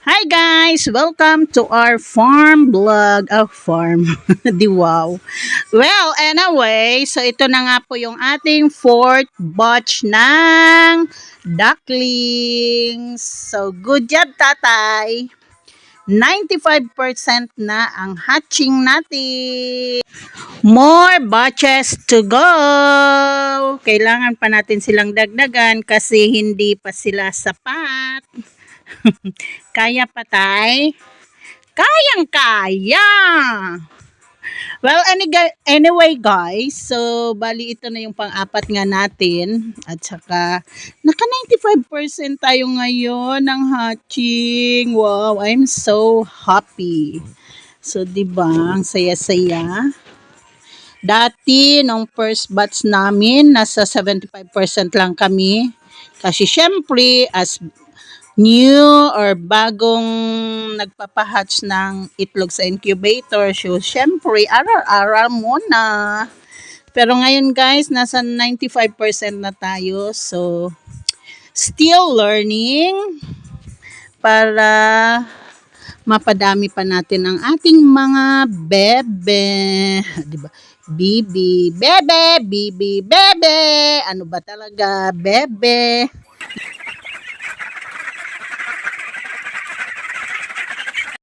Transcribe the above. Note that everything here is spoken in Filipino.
Hi guys! Welcome to our farm vlog. Farm. Di wow. Well, anyway, so ito na nga po yung ating fourth batch ng ducklings. So, good job, tatay. 95% na ang hatching natin. More batches to go. Kailangan pa natin silang dagdagan kasi hindi pa sila sapat. Kaya pa, tay? Kayang-kaya! Well, anyway guys, so bali ito na yung pang-apat nga natin. At saka, naka 95% tayo ngayon ng hatching. Wow, I'm so happy. So, diba, ang saya-saya. Dati, nung first batch namin, nasa 75% lang kami. Kasi syempre, as new or bagong nagpapahatch ng itlog sa incubator, so syempre aral-aral muna. Pero ngayon guys, nasa 95% na tayo, so still learning para mapadami pa natin ang ating mga bebe, di ba? Bibi, bebe, bibi, bebe. Ano ba talaga, bebe?